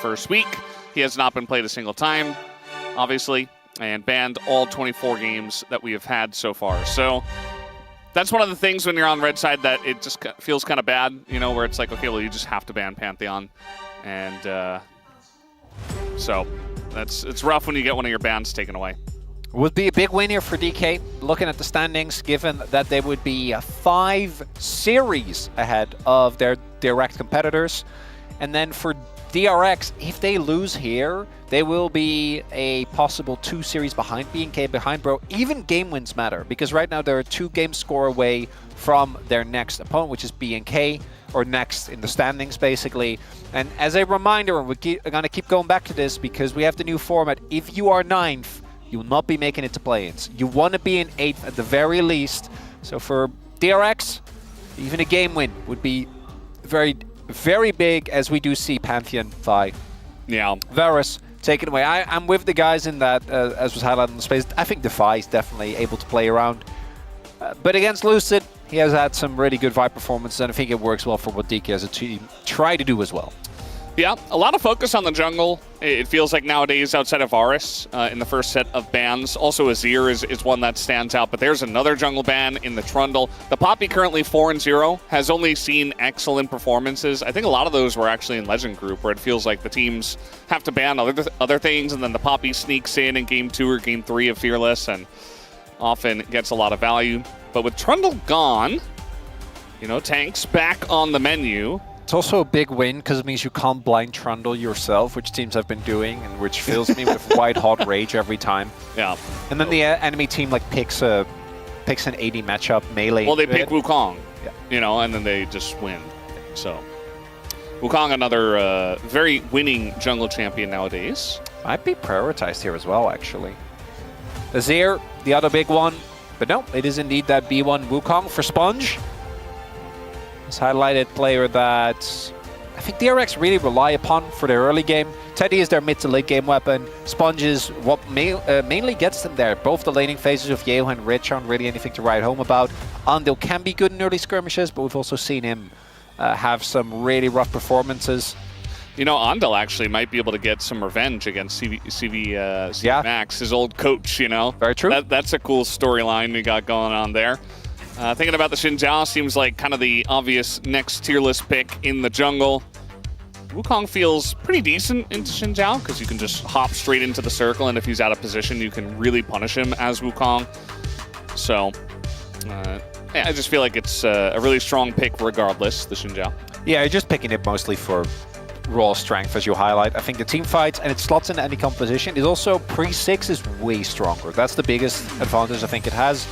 first week. He has not been played a single time, obviously, and banned all 24 games that we have had so far. So that's one of the things when you're on red side that it just feels kind of bad, you know, where it's like, okay, well, you just have to ban Pantheon. And so it's rough when you get one of your bans taken away. Would be a big win here for DK, looking at the standings, given that they would be 5 series ahead of their direct competitors. And then for DRX, if they lose here, they will be a possible 2 series behind BNK, behind Bro. Even game wins matter, because right now they're a 2 game score away from their next opponent, which is BNK, or next in the standings, basically. And as a reminder, and we're going to keep going back to this, because we have the new format, if you are 9th, you will not be making it to play-ins. You want to be in 8th at the very least. So for DRX, even a game win would be very, very big, as we do see Pantheon, Vi, Varus take it away. I'm with the guys in that, as was highlighted in the space. I think Vi is definitely able to play around. But against Lucid, he has had some really good Vi performances, and I think it works well for what DK as a team try to do as well. Yeah, a lot of focus on the jungle. It feels like nowadays outside of Varus in the first set of bans. Also Azir is one that stands out, but there's another jungle ban in the Trundle. The Poppy currently 4-0, has only seen excellent performances. I think a lot of those were actually in Legend Group, where it feels like the teams have to ban other things, and then the Poppy sneaks in Game 2 or Game 3 of Fearless and often gets a lot of value. But with Trundle gone, you know, tanks back on the menu. It's also a big win because it means you can't blind Trundle yourself, which teams have been doing, and which fills me with white-hot rage every time. Yeah. And then the enemy team like picks an 80 matchup melee. Well, they pick Wukong, you know, and then they just win. So Wukong, another very winning jungle champion nowadays. Might be prioritized here as well, actually. Azir, the other big one, but no, it is indeed that B1 Wukong for Sponge. This highlighted player that I think DRX really rely upon for their early game. Teddy is their mid to late game weapon. Sponge is what mainly gets them there. Both the laning phases of Yeo and Rich aren't really anything to write home about. Andil can be good in early skirmishes, but we've also seen him have some really rough performances. You know, Andil actually might be able to get some revenge against CV Max, his old coach, you know. Very true. That's a cool storyline we got going on there. Thinking about the Xin Zhao, seems like kind of the obvious next tier list pick in the jungle. Wukong feels pretty decent into Xin Zhao because you can just hop straight into the circle, and if he's out of position, you can really punish him as Wukong. So, I just feel like it's a really strong pick regardless, the Xin Zhao. Yeah, you're just picking it mostly for raw strength, as you highlight. I think the team fights, and it slots into any composition, is also pre-6 is way stronger. That's the biggest advantage I think it has.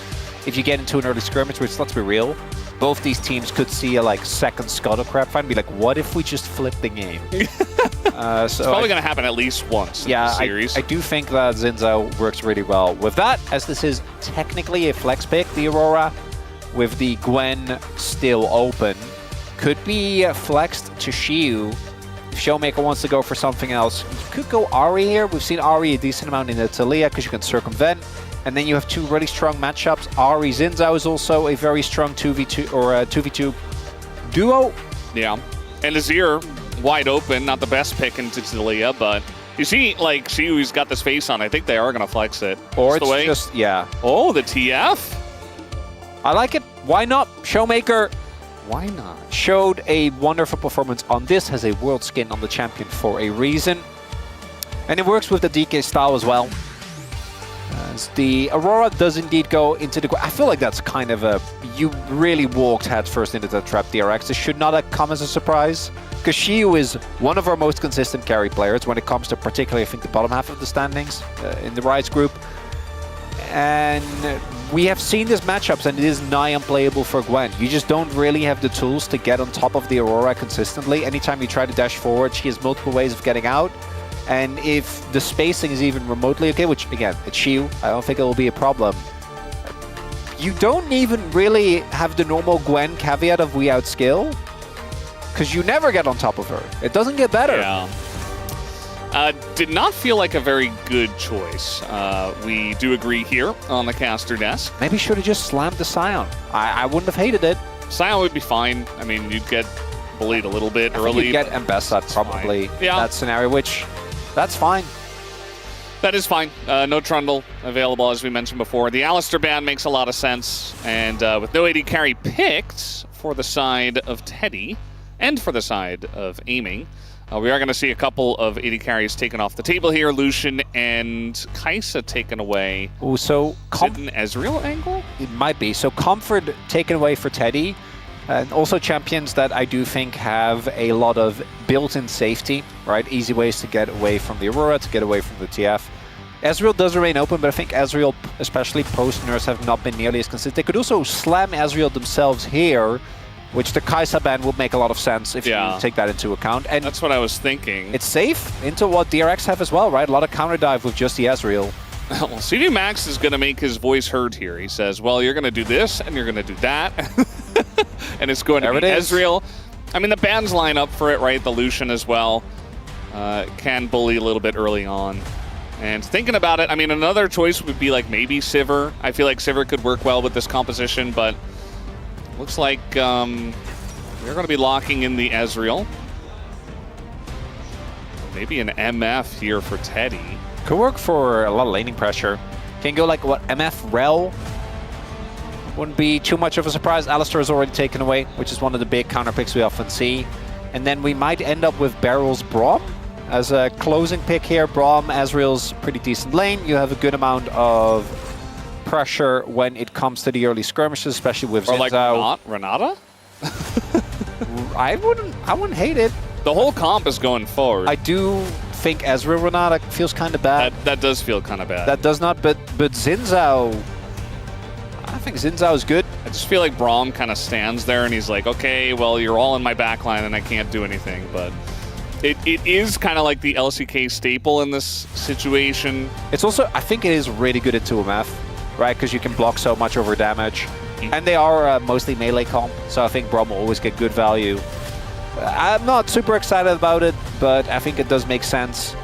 If you get into an early scrimmage, which, let's be real, both these teams could see a second Scuttle crap fight and be like, what if we just flip the game? So it's probably going to happen at least once in the series. I do think that Xin Zhao works really well with that, as this is technically a flex pick. The Aurora, with the Gwen still open, could be flexed to Xiu. If Showmaker wants to go for something else, you could go Ahri here. We've seen Ahri a decent amount in the Talia because you can circumvent. And then you have 2 really strong matchups. Ahri Xin Zhao is also a very strong 2v2 or 2v2 duo. Yeah, and Azir wide open, not the best pick into Talia, but you see, like, Xiu's got this face on. I think they are going to flex it. Or it's just, yeah. Oh, the TF. I like it. Why not? Showmaker, why not? Showed a wonderful performance on this, has a world skin on the champion for a reason. And it works with the DK style as well. As the Aurora does indeed go into the... I feel like that's kind of a... You really walked headfirst into the trap, DRX. This should not have come as a surprise, because Xiu is one of our most consistent carry players when it comes to particularly, I think, the bottom half of the standings in the Rise group. And we have seen these matchups, and it is nigh unplayable for Gwen. You just don't really have the tools to get on top of the Aurora consistently. Anytime you try to dash forward, she has multiple ways of getting out. And if the spacing is even remotely okay, which, again, it's Xiu, I don't think it will be a problem. You don't even really have the normal Gwen caveat of we outskill, because you never get on top of her. It doesn't get better. Yeah. Did not feel like a very good choice. We do agree here on the caster desk. Maybe should have just slammed the Scion. I wouldn't have hated it. Scion would be fine. I mean, you'd get bullied a little bit I think early. you get Mbessa probably Yeah. that scenario, which that's fine. That is fine. No Trundle available, as we mentioned before. The Alistair ban makes a lot of sense. And with no AD carry picked for the side of Teddy and for the side of Aiming, we are going to see a couple of AD carries taken off the table here. Lucian and Kai'Sa taken away. Oh, so Is it an Ezreal angle? it might be. So Comfort taken away for Teddy. And also champions that I do think have a lot of built-in safety, right? Easy ways to get away from the Aurora, to get away from the TF. Ezreal does remain open, but I think Ezreal, especially post-Nurse, have not been nearly as consistent. They could also slam Ezreal themselves here, which the Kai'Sa ban would make a lot of sense if you take that into account. And that's what I was thinking. it's safe into what DRX have as well, right? A lot of counter dive with just the Ezreal. Well, CV Max is going to make his voice heard here. He says, well, you're going to do this, and you're going to do that. And it's going to be Ezreal. I mean, the bans line up for it, right? The Lucian as well can bully a little bit early on. And thinking about it, I mean, another choice would be like maybe Sivir. I feel like Sivir could work well with this composition, but looks like we're going to be locking in the Ezreal. Maybe an MF here for Teddy. Could work for a lot of laning pressure. Can go like, what, MF Rel? Wouldn't be too much of a surprise. Alistair is already taken away, which is one of the big counter picks we often see. And then we might end up with Barrel's Braum as a closing pick here. Braum, Ezreal's pretty decent lane. You have a good amount of pressure when it comes to the early skirmishes, especially with Or like Zinzao. Renata? I wouldn't hate it. The whole comp is going forward. I do think Ezreal Renata feels kind of bad. That does feel kind of bad. That does not, but Zinzao, I think Zinzao is good. I just feel like Braum kind of stands there and he's like, okay, well, you're all in my backline and I can't do anything. But it is kind of like the LCK staple in this situation. It's also, I think it is really good at 2MF, right? Because you can block so much over damage. And they are mostly melee comp, so I think Braum will always get good value. I'm not super excited about it, but I think it does make sense.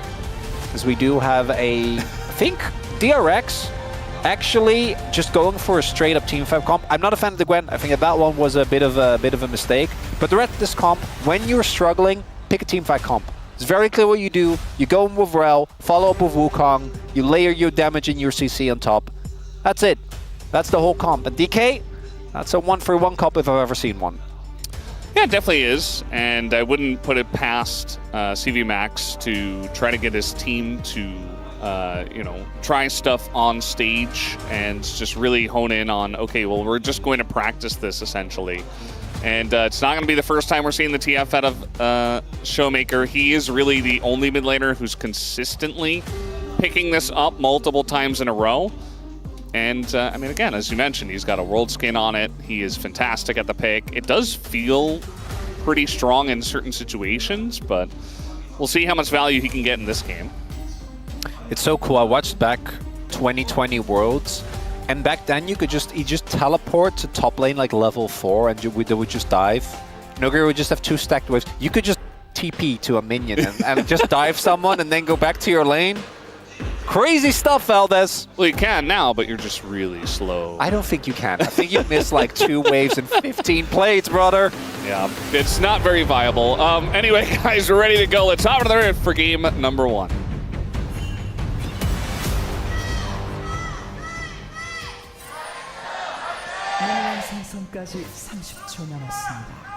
Because we do have I think DRX actually just going for a straight up Team 5 comp. I'm not a fan of the Gwen. I think that one was a bit of a mistake. But the rest of this comp, when you're struggling, pick a Team 5 comp. It's very clear what you do. You go in with Rel, follow up with Wukong, you layer your damage and your CC on top. That's it. That's the whole comp. And DK, that's a 1-for-1 comp if I've ever seen one. Yeah, it definitely is, and I wouldn't put it past CV Max to try to get his team to, you know, try stuff on stage and just really hone in on, okay, well, we're just going to practice this, essentially. And it's not going to be the first time we're seeing the TF out of Showmaker. He is really the only mid laner who's consistently picking this up multiple times in a row. And, I mean, again, as you mentioned, he's got a world skin on it. He is fantastic at the pick. It does feel pretty strong in certain situations, but we'll see how much value he can get in this game. It's so cool. I watched back 2020 Worlds, and back then you just teleport to top lane like level 4, and they would just dive. Nogiri would just have 2 stacked waves. You could just TP to a minion and just dive someone and then go back to your lane. Crazy stuff, Valdez. Well, you can now, but you're just really slow. I don't think you can. I think you missed like 2 waves and 15 plates, brother. Yeah, it's not very viable. Anyway, guys, we're ready to go. Let's hop into the for game number 1. 생성까지 30초 남았습니다.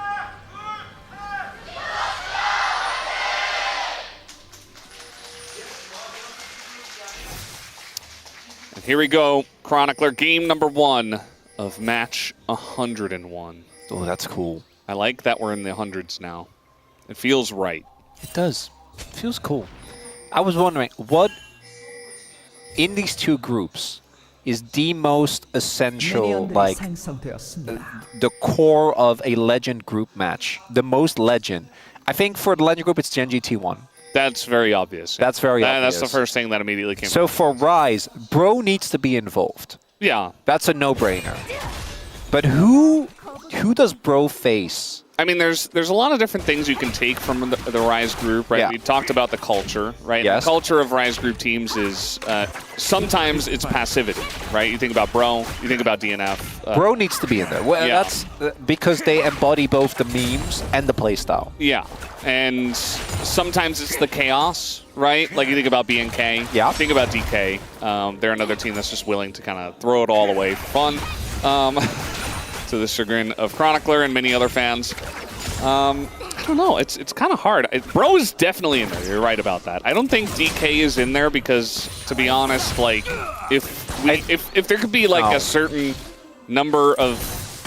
And here we go, Chronicler, game number 1 of match 101. Oh, that's cool. I like that we're in the hundreds now. It feels right. It does. It feels cool. I was wondering, what in these 2 groups is the most essential, like, the core of a Legend group match? The most Legend. I think for the Legend group, it's Gen G T1. That's very obvious. That's very obvious. That's the first thing that immediately came So up. for Rise, Bro needs to be involved. Yeah. That's a no-brainer. But who does Bro face I mean, there's a lot of different things you can take from the Rise group, right? Yeah. We talked about the culture, right? Yes. The culture of Rise group teams is sometimes it's passivity, right? You think about Bro, you think about DNF. Bro needs to be in there. Well, yeah. That's because they embody both the memes and the playstyle. Yeah, and sometimes it's the chaos, right? Like you think about BNK, Yeah. think about DK. They're another team that's just willing to kind of throw it all away for fun. To the chagrin of Chronicler and many other fans. I don't know. It's kind of hard. Bro is definitely in there. You're right about that. I don't think DK is in there because, to be honest, like if there could be like a certain number of,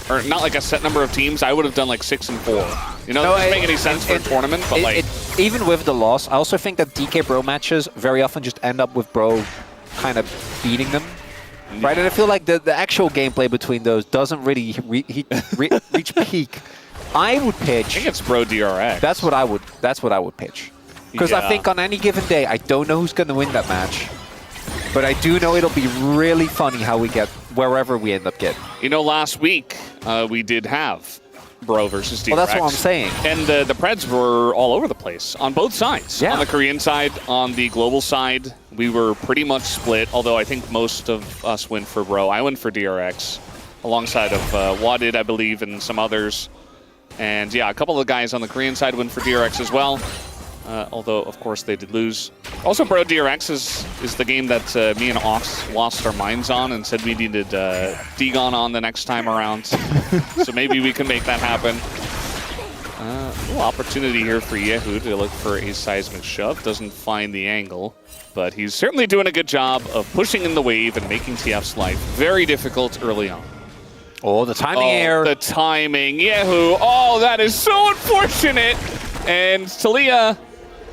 or not like a set number of teams, I would have done like 6 and 4. You know, that doesn't make any sense for a tournament. But even with the loss, I also think that DK Bro matches very often just end up with Bro kind of beating them. Right, and I feel like the actual gameplay between those doesn't really reach peak. I would pitch. I think it's Bro DRX. That's what I would pitch. Because I think on any given day, I don't know who's going to win that match, but I do know it'll be really funny how we get wherever we end up getting. You know, last week we did have Bro versus DRX. Well, that's what I'm saying. And the Preds were all over the place on both sides. Yeah. On the Korean side, on the global side, we were pretty much split, although I think most of us went for Bro. I went for DRX alongside of VODs, I believe, and some others. And yeah, a couple of guys on the Korean side went for DRX as well, although, of course, they did lose. Also, Bro DRX is the game that me and Ox lost our minds on and said we needed Degon on the next time around. So maybe we can make that happen. Little opportunity here for Yehu to look for a seismic shove. Doesn't find the angle, but he's certainly doing a good job of pushing in the wave and making TF's life very difficult early on. Oh, the timing here. The timing. Yehu. Oh, that is so unfortunate. And Talia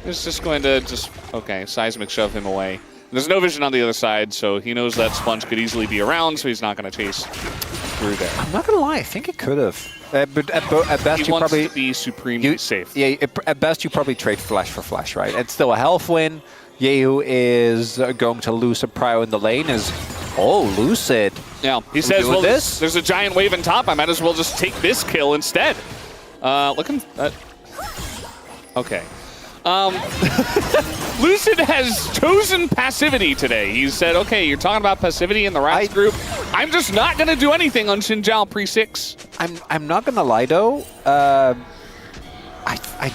is just going to okay, seismic shove him away. There's no vision on the other side, so he knows that Sponge could easily be around, so he's not going to chase through there. I'm not going to lie, I think it could have. But at best, He you wants probably to be supremely safe. Yeah, at best, you probably trade flash for flash, right? It's still a health win. Yehu is going to lose a prio in the lane. Lucid. Yeah, he says, well, this? there's a giant wave in top. I might as well just take this kill instead. Okay. Lucid has chosen passivity today. He said, okay, you're talking about passivity in the Rise group. I'm just not going to do anything on Xinjiao pre-6. I'm not going to lie, though. I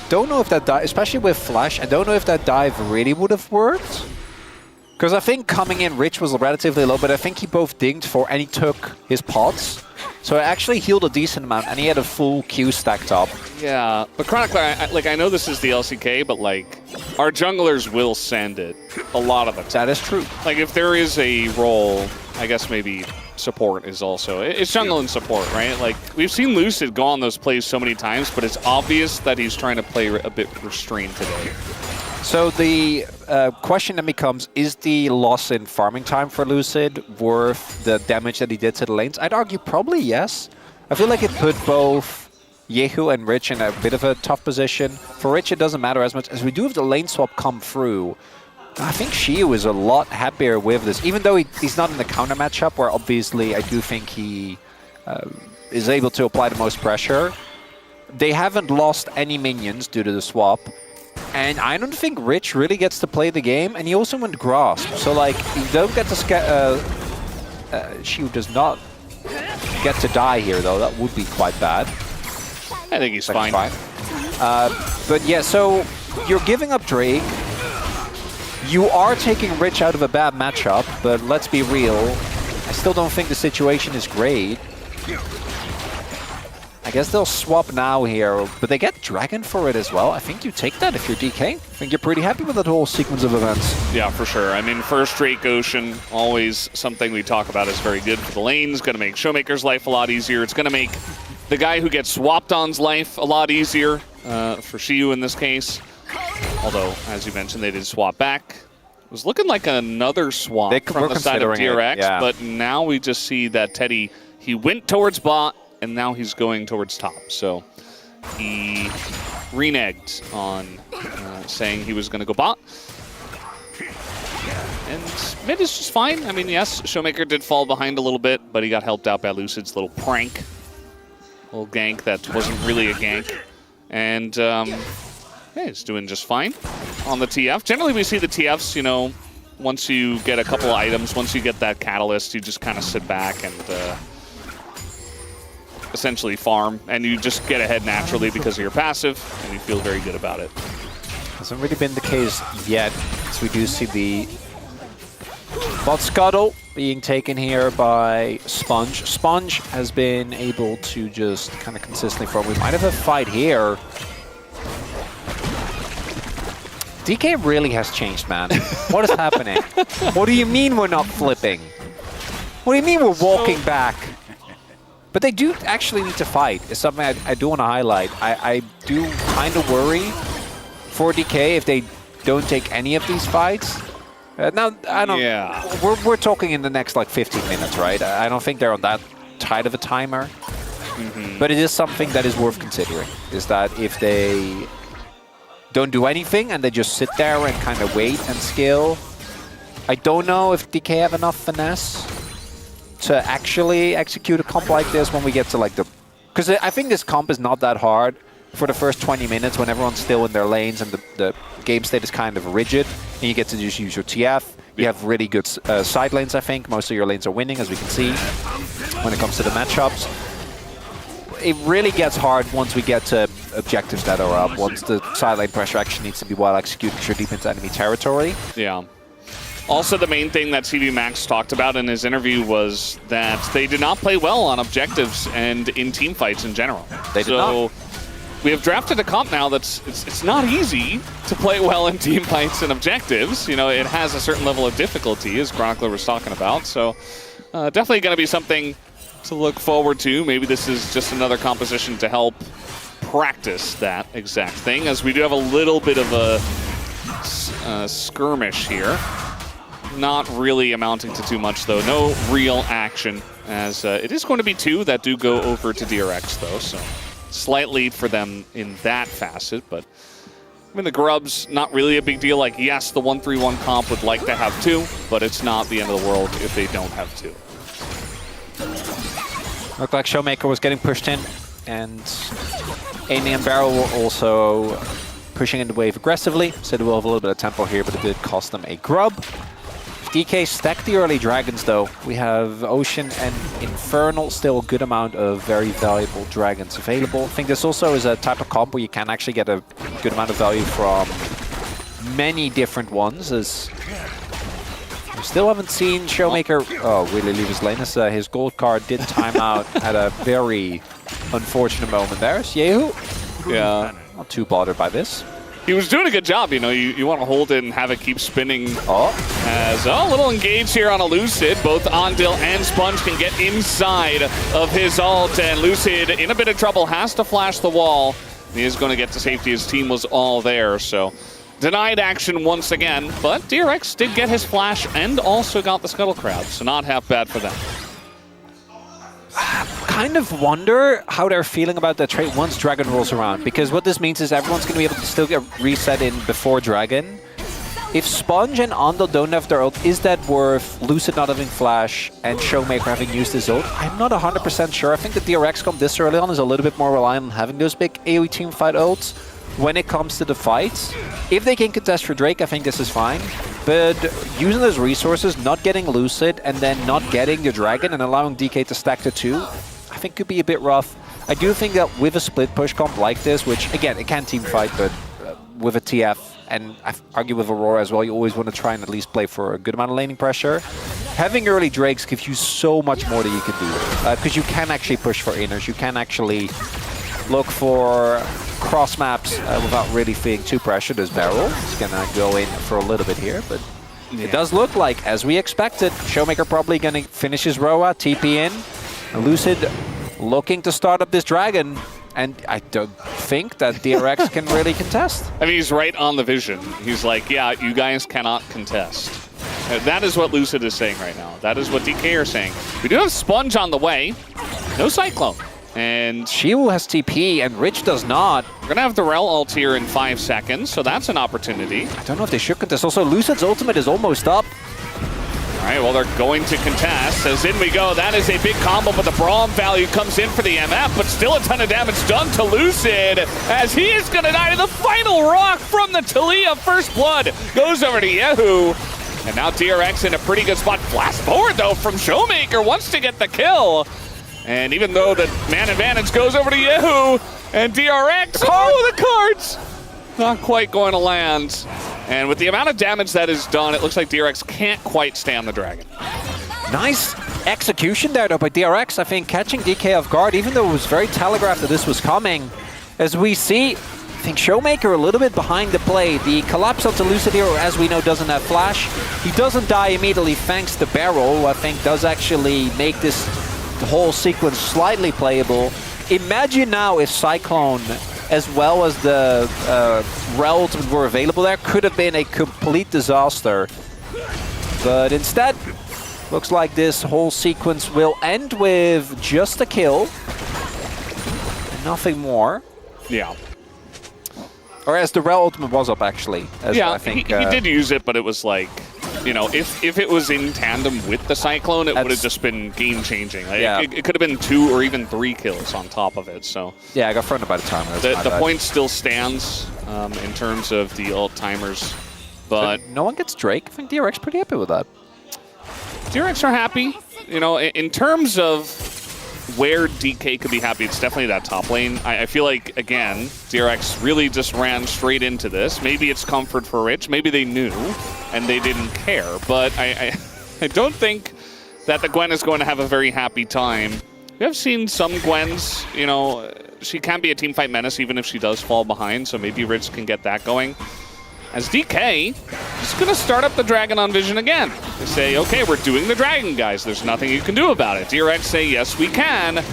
don't know if that dive, especially with Flash, I don't know if that dive really would have worked. Because I think coming in, Rich was relatively low, but I think he both dinged for and he took his pots. So it actually healed a decent amount, and he had a full Q stacked up. Yeah, but Chronicler, I know this is the LCK, but like, our junglers will send it a lot of the time. That is true. Like, if there is a role, I guess maybe support is also. It's jungle and support, right? Like, we've seen Lucid go on those plays so many times, but it's obvious that he's trying to play a bit restrained today. So the question then becomes, is the loss in farming time for Lucid worth the damage that he did to the lanes? I'd argue probably yes. I feel like it put both Yehu and Rich in a bit of a tough position. For Rich, it doesn't matter as much as we do have the lane swap come through. I think Shiyu is a lot happier with this, even though he's not in the counter matchup, where obviously I do think he is able to apply the most pressure. They haven't lost any minions due to the swap. And I don't think Rich really gets to play the game, and he also went Grasp. So, like, you don't get to Shiyu does not get to die here, though. That would be quite bad. I think he's fine. But yeah, so you're giving up Drake. You are taking Rich out of a bad matchup, but let's be real. I still don't think the situation is great. I guess they'll swap now here, but they get Dragon for it as well. I think you take that if you're DK. I think you're pretty happy with that whole sequence of events. Yeah, for sure. I mean, first Drake Ocean, always something we talk about is very good for the lanes. Going to make Showmaker's life a lot easier. It's going to make the guy who gets swapped on's life a lot easier, for Shiyu in this case. Although, as you mentioned, they did swap back. It was looking like another swap from the side of DRX, yeah. But now we just see that Teddy, he went towards bot, and now he's going towards top. So he reneged on saying he was going to go bot. And mid is just fine. I mean, yes, Showmaker did fall behind a little bit, but he got helped out by Lucid's little prank. little gank that wasn't really a gank. And yeah, he's doing just fine on the TF. Generally, we see the TFs, you know, once you get a couple of items, once you get that catalyst, you just kind of sit back and essentially farm, and you just get ahead naturally because of your passive, and you feel very good about it. Hasn't really been the case yet, so we do see the bot scuttle being taken here by Sponge. Sponge has been able to just kind of consistently farm. We might have a fight here. DK really has changed, man. What is happening? What do you mean we're not flipping? What do you mean we're walking back? But they do actually need to fight. It's something I do want to highlight. I do kind of worry for DK if they don't take any of these fights. Now, I don't... Yeah. We're talking in the next, like, 15 minutes, right? I don't think they're on that tight of a timer. But it is something that is worth considering, is that if they don't do anything and they just sit there and kind of wait and skill, I don't know if DK have enough finesse to actually execute a comp like this when we get to, like, the... Because I think this comp is not that hard for the first 20 minutes when everyone's still in their lanes and the game state is kind of rigid, and you get to just use your TF. You have really good side lanes, I think. Most of your lanes are winning, as we can see, when it comes to the matchups. It really gets hard once we get to objectives that are up, once the side lane pressure actually needs to be well executed, you're deep into enemy territory. Yeah. Also, the main thing that CV Max talked about in his interview was that they did not play well on objectives and in team fights in general. They did not. We have drafted a comp now that's it's not easy to play well in team fights and objectives. You know, it has a certain level of difficulty, as Chronicler was talking about. So definitely going to be something to look forward to. Maybe this is just another composition to help practice that exact thing, as we do have a little bit of a skirmish here. Not really amounting to too much, though. No real action, as it is going to be two that do go over to DRX, though. So slight lead for them in that facet, but I mean, the Grubs, not really a big deal. Like, yes, the 1-3-1 comp would like to have two, but it's not the end of the world if they don't have two. Looked like Showmaker was getting pushed in, and Amy and Barrel were also pushing in the wave aggressively, so they will have a little bit of tempo here, but it did cost them a grub. DK stacked the early dragons, though. We have Ocean and Infernal, still a good amount of very valuable dragons available. I think this also is a type of comp where you can actually get a good amount of value from many different ones, as we still haven't seen Showmaker really leave his lane, as his gold card did time out at a very unfortunate moment there. Yehu, Yeah. not too bothered by this. He was doing a good job, you know, you want to hold it and have it keep spinning. As a little engage here on a Lucid. Both Ondil and Sponge can get inside of his ult, and Lucid in a bit of trouble, has to flash the wall. He is going to get to safety. His team was all there, so denied action once again, but DRX did get his flash and also got the Scuttle Crowd, so not half bad for them. Kind of wonder how they're feeling about that trade once Dragon rolls around, because what this means is everyone's going to be able to still get reset in before Dragon. If Sponge and Ondil don't have their ult, is that worth Lucid not having flash and Showmaker having used his ult? I'm not 100% sure. I think the DRX comp this early on is a little bit more reliant on having those big AoE teamfight ults when it comes to the fights. If they can contest for Drake, I think this is fine. But using those resources, not getting Lucid, and then not getting the Dragon and allowing DK to stack the two, I think could be a bit rough. I do think that with a split push comp like this, which, again, it can team fight, but with a TF, and I argue with Aurora as well, you always want to try and at least play for a good amount of laning pressure. Having early Drakes gives you so much more that you can do. Because you can actually push for inners, you can actually look for cross maps without really feeling too pressured as Barrel. He's gonna go in for a little bit here, but it does look like, as we expected, Showmaker probably gonna finish his Roa, TP in. Lucid looking to start up this Dragon, and I don't think that DRX can really contest. I mean, he's right on the vision. He's like, yeah, you guys cannot contest. That is what Lucid is saying right now. That is what DK are saying. We do have Sponge on the way. No Cyclone. And Shiwu has TP, and Rich does not. We're going to have the Rel ult here in 5 seconds, so that's an opportunity. I don't know if they should contest. Also, Lucid's ultimate is almost up. right, well, they're going to contest. As in we go. That is a big combo, but the Braum value comes in for the MF, but still a ton of damage done to Lucid, as he is going to die to the final rock from the Talia. First blood goes over to Yehu. And now DRX in a pretty good spot. Blast forward, though, from Showmaker. Wants to get the kill. And even though the man advantage goes over to Yehu, and DRX, oh, the cards! Not quite going to land. And with the amount of damage that is done, it looks like DRX can't quite stand the dragon. Nice execution there, though, by DRX. I think catching DK off guard, even though it was very telegraphed that this was coming. As we see, I think Showmaker a little bit behind the play. The collapse onto Lucid here, as we know, doesn't have flash. He doesn't die immediately thanks to Barrel, who I think does actually make this whole sequence slightly playable. Imagine now if Cyclone, as well as the Relts were available there, could have been a complete disaster. But instead, looks like this whole sequence will end with just a kill. And nothing more. Yeah. Or as the Rel ultimate was up, actually. Yeah, I think, he did use it, but it was like, you know, if it was in tandem with the Cyclone, it would have just been game-changing. Like, yeah. It could have been 2 or even 3 kills on top of it, so... Yeah, I got fronted by the timer. The point still stands in terms of the ult timers, but... no one gets Drake. I think DRX pretty happy with that. DRX are happy. You know, in terms of where DK could be happy, it's definitely that top lane. I feel like, again, DRX really just ran straight into this. Maybe it's comfort for Rich. Maybe they knew and they didn't care. But I don't think that the Gwen is going to have a very happy time. We have seen some Gwens, you know, she can be a teamfight menace even if she does fall behind. So maybe Rich can get that going. As DK is going to start up the Dragon on Vision again. They say, okay, we're doing the Dragon, guys. There's nothing you can do about it. DRX say, yes, we can.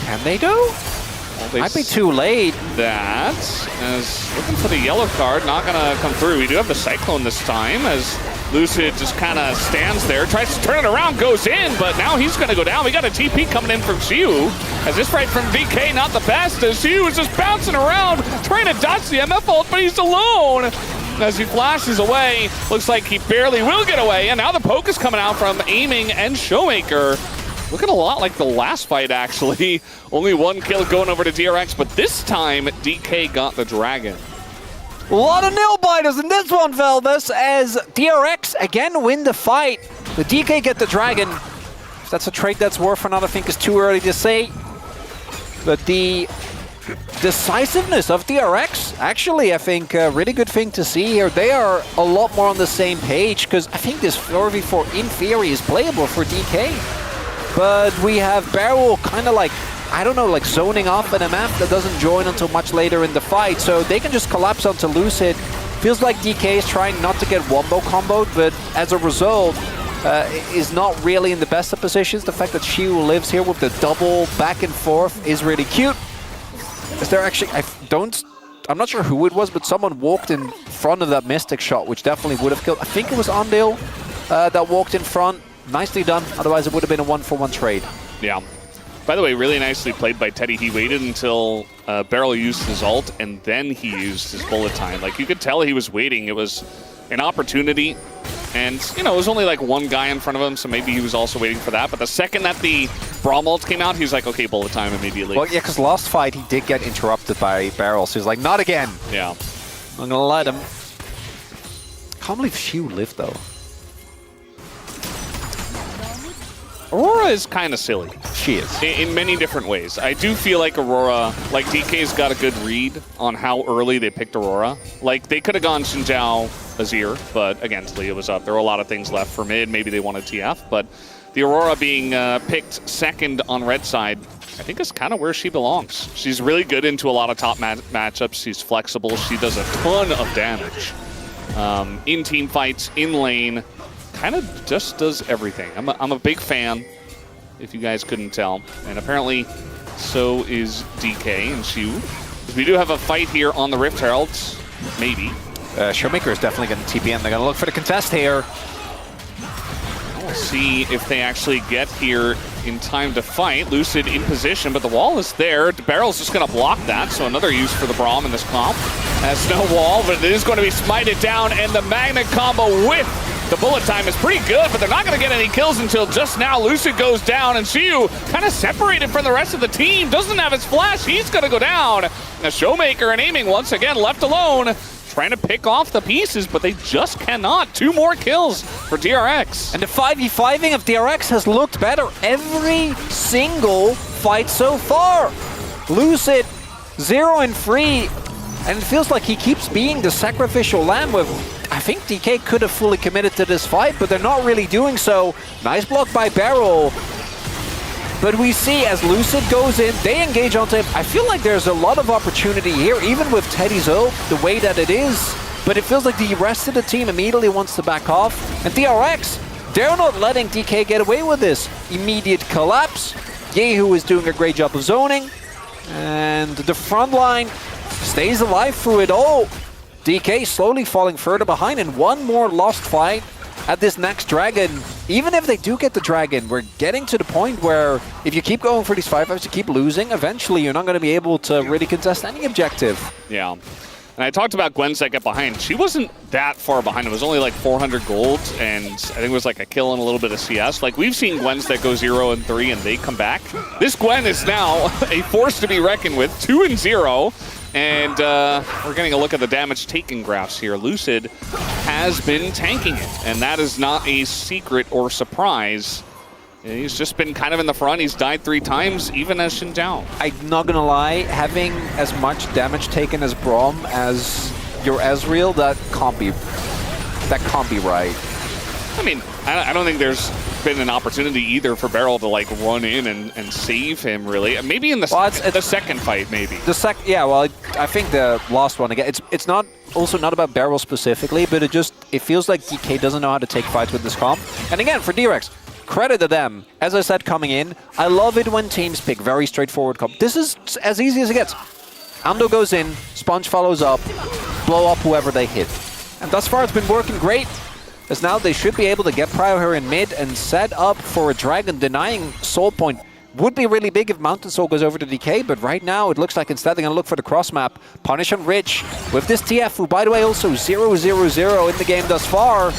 Can they do? Well, Might be too late. That, as looking for the yellow card, not going to come through. We do have the Cyclone this time, as Lucid just kind of stands there, tries to turn it around, goes in, but now he's going to go down. We got a TP coming in from Xiu, as this fight from VK not the best, as Xiu is just bouncing around, trying to dodge the MF ult, but he's alone. As he flashes away, looks like he barely will get away, and now the poke is coming out from Aiming and Showmaker. Looking a lot like the last fight, actually. Only 1 kill going over to DRX, but this time, DK got the Dragon. A lot of nail-biters in this one, Velvis, as DRX again win the fight. The DK get the Dragon. If that's a trait that's worth or not, I think is too early to say. But the decisiveness of DRX, actually, I think a really good thing to see here. They are a lot more on the same page, because I think this 4v4 in theory is playable for DK. But we have Barrel kind of like, I don't know, like zoning off an MF that doesn't join until much later in the fight, so they can just collapse onto Lucid. Feels like DK is trying not to get wombo comboed, but as a result, is not really in the best of positions. The fact that Xiu lives here with the double back and forth is really cute. Is there actually, I'm not sure who it was, but someone walked in front of that Mystic shot, which definitely would have killed. I think it was Ondale that walked in front. Nicely done, otherwise it would have been a 1-for-1 trade. Yeah. By the way, really nicely played by Teddy. He waited until Barrel used his ult, and then he used his bullet time. Like, you could tell he was waiting. It was an opportunity, and, you know, it was only like 1 guy in front of him, so maybe he was also waiting for that. But the second that the Braum ult came out, he was like, okay, bullet time immediately. Well, yeah, because last fight he did get interrupted by Barrel, so he's like, not again. Yeah. I'm gonna let him. Can't believe Xiu lived, though. Aurora is kind of silly. She is. In many different ways. I do feel like Aurora, like DK's got a good read on how early they picked Aurora. Like, they could have gone Xin Zhao, Azir, but again, Talia was up. There were a lot of things left for mid. Maybe they wanted TF, but the Aurora being picked second on red side, I think is kind of where she belongs. She's really good into a lot of top matchups. She's flexible. She does a ton of damage. In team fights, in lane, kind of just does everything. I'm a big fan, if you guys couldn't tell. And apparently, so is DK and Xiu. We do have a fight here on the Rift Heralds. Maybe. Showmaker is definitely going to TP in. They're going to look for the contest here. We'll see if they actually get here in time to fight. Lucid in position, but the wall is there. Barrel's just going to block that, so another use for the Braum in this comp. Has no wall, but it is going to be smited down, and the Magnet combo with The bullet time is pretty good, but they're not going to get any kills until just now. Lucid goes down, and Xiu kind of separated from the rest of the team. Doesn't have his flash. He's going to go down. Now Showmaker and Aiming once again left alone, trying to pick off the pieces, but they just cannot. 2 more kills for DRX. And the 5v5ing of DRX has looked better every single fight so far. Lucid, 0 and 3, and it feels like he keeps being the sacrificial lamb with... I think DK could have fully committed to this fight, but they're not really doing so. Nice block by Barrel. But we see as Lucid goes in, they engage onto him. I feel like there's a lot of opportunity here, even with Teddy's ult, the way that it is. But it feels like the rest of the team immediately wants to back off. And DRX, they're not letting DK get away with this. Immediate collapse. Yehu is doing a great job of zoning. And the front line stays alive through it all. DK slowly falling further behind, and one more lost fight at this next dragon. Even if they do get the dragon, we're getting to the point where if you keep going for these 5-5s, you keep losing, eventually you're not going to be able to really contest any objective. Yeah. And I talked about Gwen's that get behind. She wasn't that far behind. It was only like 400 gold, and I think it was like a kill and a little bit of CS. Like, we've seen Gwens that go 0 and 3 and they come back. This Gwen is now a force to be reckoned with, 2 and 0. And we're getting a look at the damage taken graphs here. Lucid has been tanking it, and that is not a secret or surprise. He's just been kind of in the front. He's died 3 times, even as Xin Zhao. I'm not gonna lie, having as much damage taken as Braum as your Ezreal, that can't be right. I mean, I don't think there's been an opportunity either for Barrel to like run in and save him, really. Maybe in the, the second fight, maybe. Yeah, well, I think the last one again. It's not not about Barrel specifically, but it feels like DK doesn't know how to take fights with this comp. And again, for DRX, credit to them. As I said coming in, I love it when teams pick very straightforward comp. This is as easy as it gets. Ando goes in, Sponge follows up, blow up whoever they hit. And thus far it's been working great. As now they should be able to get Prio here in mid and set up for a dragon. Denying Soul Point would be really big if Mountain Soul goes over to DK, but right now it looks like instead they're going to look for the cross map. Punish on Rich with this TF, who by the way also 0-0-0 in the game thus far.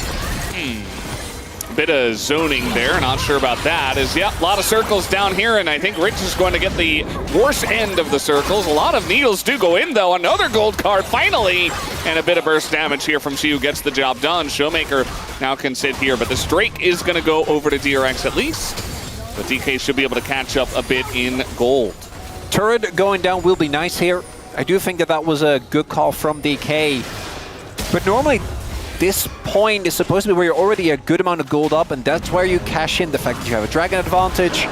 Bit of zoning there, not sure about that. A lot of circles down here, and I think Rich is going to get the worst end of the circles. A lot of needles do go in, though. Another gold card, finally, and a bit of burst damage here from Xiu gets the job done. Showmaker now can sit here, but this Drake is going to go over to DRX at least. But DK should be able to catch up a bit in gold. Turret going down will be nice here. I do think that was a good call from DK, but normally this point is supposed to be where you're already a good amount of gold up, and that's where you cash in the fact that you have a dragon advantage.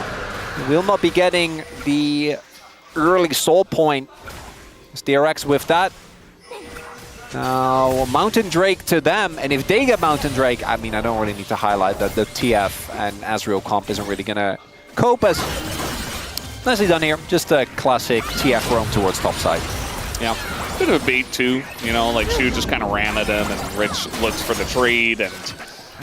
You will not be getting the early soul point. It's DRX with that. Now, Mountain Drake to them, and if they get Mountain Drake, I mean, I don't really need to highlight that the TF and Ezreal comp isn't really going to cope as nicely done here. Just a classic TF roam towards top side. Yeah. Bit of a bait too, you know, like Xiu just kind of ran at him, and Rich looks for the trade, and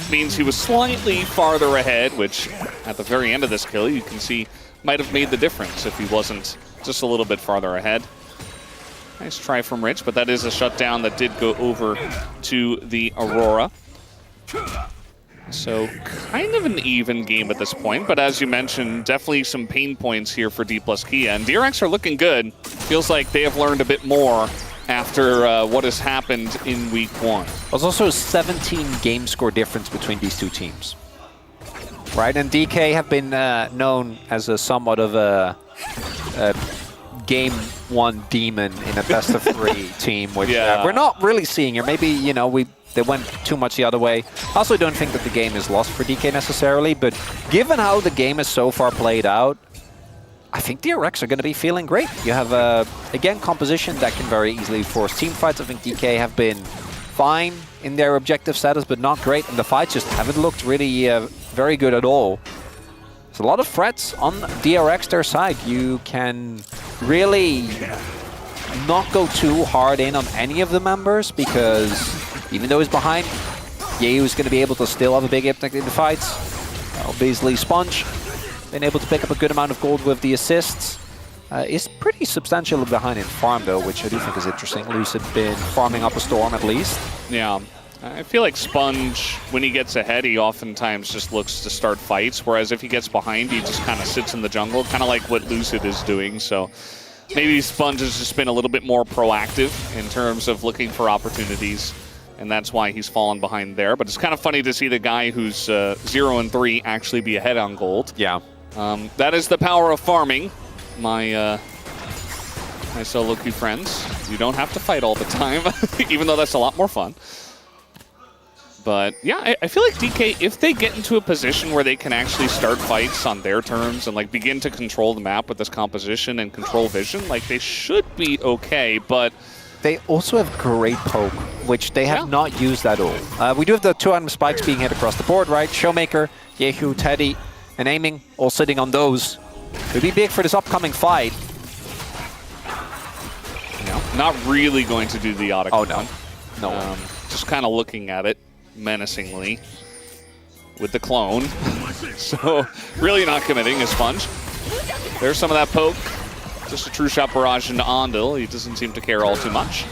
means he was slightly farther ahead, which at the very end of this kill you can see might have made the difference if he wasn't just a little bit farther ahead. Nice try from Rich, but that is a shutdown that did go over to the Aurora. So kind of an even game at this point, but as you mentioned, definitely some pain points here for Dplus Kia, and DRX are looking good. Feels like they have learned a bit more after what has happened in week 1. There's also a 17 game score difference between these two teams. Right, and DK have been known as a somewhat of a game 1 demon in a best of 3 team, which we're not really seeing here. Maybe, you know, they went too much the other way. I also don't think that the game is lost for DK necessarily, but given how the game is so far played out, I think DRX are going to be feeling great. You have, again, composition that can very easily force team fights. I think DK have been fine in their objective status, but not great. And the fights just haven't looked really very good at all. There's a lot of threats on DRX their side. You can really not go too hard in on any of the members, because even though he's behind, Yehu's going to be able to still have a big impact in the fights. Obviously, Sponge been able to pick up a good amount of gold with the assists. Is pretty substantially behind in farm, though, which I do think is interesting. Lucid been farming up a storm, at least. Yeah. I feel like Sponge, when he gets ahead, he oftentimes just looks to start fights, whereas if he gets behind, he just kind of sits in the jungle, kind of like what Lucid is doing. So maybe Sponge has just been a little bit more proactive in terms of looking for opportunities, and that's why he's fallen behind there. But it's kind of funny to see the guy who's 0-3 actually be ahead on gold. Yeah. That is the power of farming, my solo queue friends. You don't have to fight all the time, even though that's a lot more fun. But yeah, I feel like DK, if they get into a position where they can actually start fights on their terms and like begin to control the map with this composition and control vision, like they should be okay, but they also have great poke, which they have not used at all. We do have the 2 item spikes being hit across the board, right? Showmaker, Yehu, Teddy, and aiming, all sitting on those. Could be big for this upcoming fight. Not really going to do the Otacon. Oh, no. No. Just kind of looking at it menacingly with the clone. So really not committing as Sponge. There's some of that poke. Just a true shot barrage into Ondil. He doesn't seem to care all too much.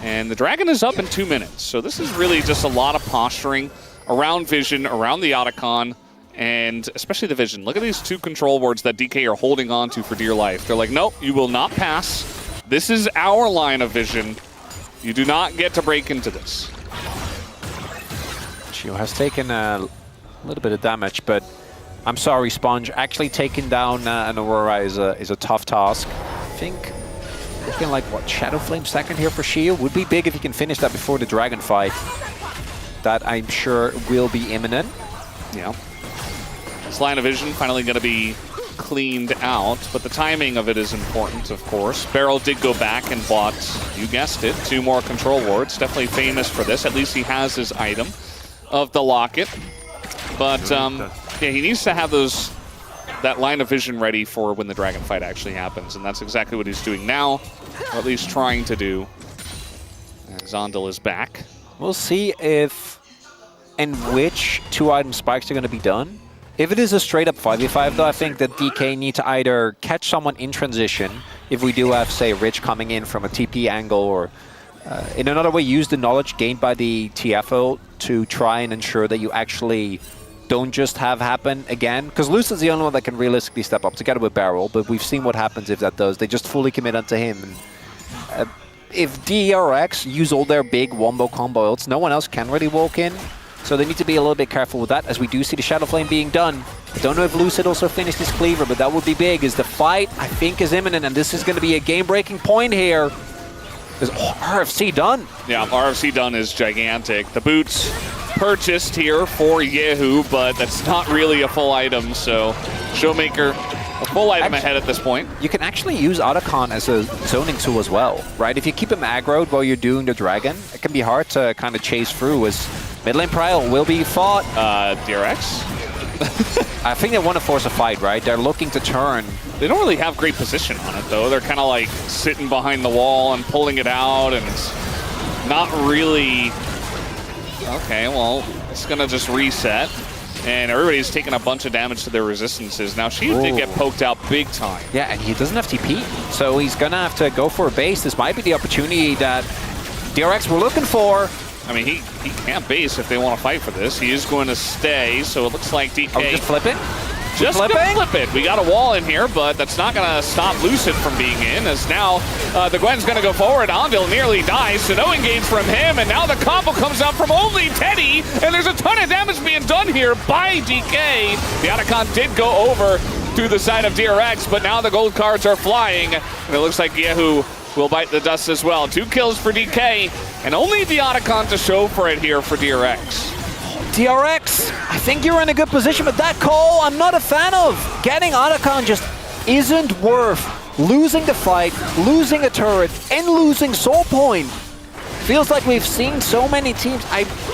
And the Dragon is up in 2 minutes. So this is really just a lot of posturing around vision, around the Otacon, and especially the vision. Look at these 2 control wards that DK are holding on to for dear life. They're like, nope, you will not pass. This is our line of vision. You do not get to break into this. Chio has taken a little bit of damage, but I'm sorry, Sponge. Actually taking down an Aurora is a tough task. I think looking like, what, Shadow Flame second here for Chio would be big if he can finish that before the Dragon fight. That I'm sure will be imminent. Yeah. This line of vision finally going to be cleaned out, but the timing of it is important, of course. Barrel did go back and bought, you guessed it, 2 more control wards. Definitely famous for this. At least he has his item of the locket. But yeah, he needs to have that line of vision ready for when the Dragon fight actually happens, and that's exactly what he's doing now, or at least trying to do. And Zondel is back. We'll see if and which 2 item spikes are going to be done. If it is a straight-up 5v5, though, I think that DK need to either catch someone in transition, if we do have, say, Rich coming in from a TP angle, or in another way, use the knowledge gained by the TFO to try and ensure that you actually don't just have happen again. Because Lucid's the only one that can realistically step up together with Barrel, but we've seen what happens if that does. They just fully commit onto him. And, if DRX use all their big wombo combo ults, no one else can really walk in. So they need to be a little bit careful with that, as we do see the Shadow Flame being done. Don't know if Lucid also finished his cleaver, but that would be big, as the fight, I think, is imminent, and this is going to be a game-breaking point here. Is RFC done? Yeah, RFC done is gigantic. The boots purchased here for Yehu, but that's not really a full item, so Showmaker, a full item ahead at this point. You can actually use Otacon as a zoning tool as well, right? If you keep him aggroed while you're doing the Dragon, it can be hard to kind of chase through, as mid lane Prial will be fought. DRX? I think they want to force a fight, right? They're looking to turn. They don't really have great position on it, though. They're kind of like sitting behind the wall and pulling it out, and it's not really... Okay, well, it's going to just reset. And everybody's taking a bunch of damage to their resistances. Now, she did get poked out big time. Yeah, and he doesn't have TP, so he's going to have to go for a base. This might be the opportunity that DRX were looking for. I mean, he can't base if they want to fight for this. He is going to stay, so it looks like DK... Are we just flipping? Just gonna flip it. We got a wall in here, but that's not going to stop Lucid from being in, as now the Gwen's going to go forward. Ondil nearly dies, so no engage from him, and now the combo comes out from only Teddy, and there's a ton of damage being done here by DK. The Otacon did go over through the side of DRX, but now the gold cards are flying, and it looks like Yehu will bite the dust as well. 2 kills for DK, and only the Otacon to show for it here for DRX. DRX, I think you're in a good position, but that call I'm not a fan of. Getting Otacon just isn't worth losing the fight, losing a turret, and losing Soul Point. Feels like we've seen so many teams.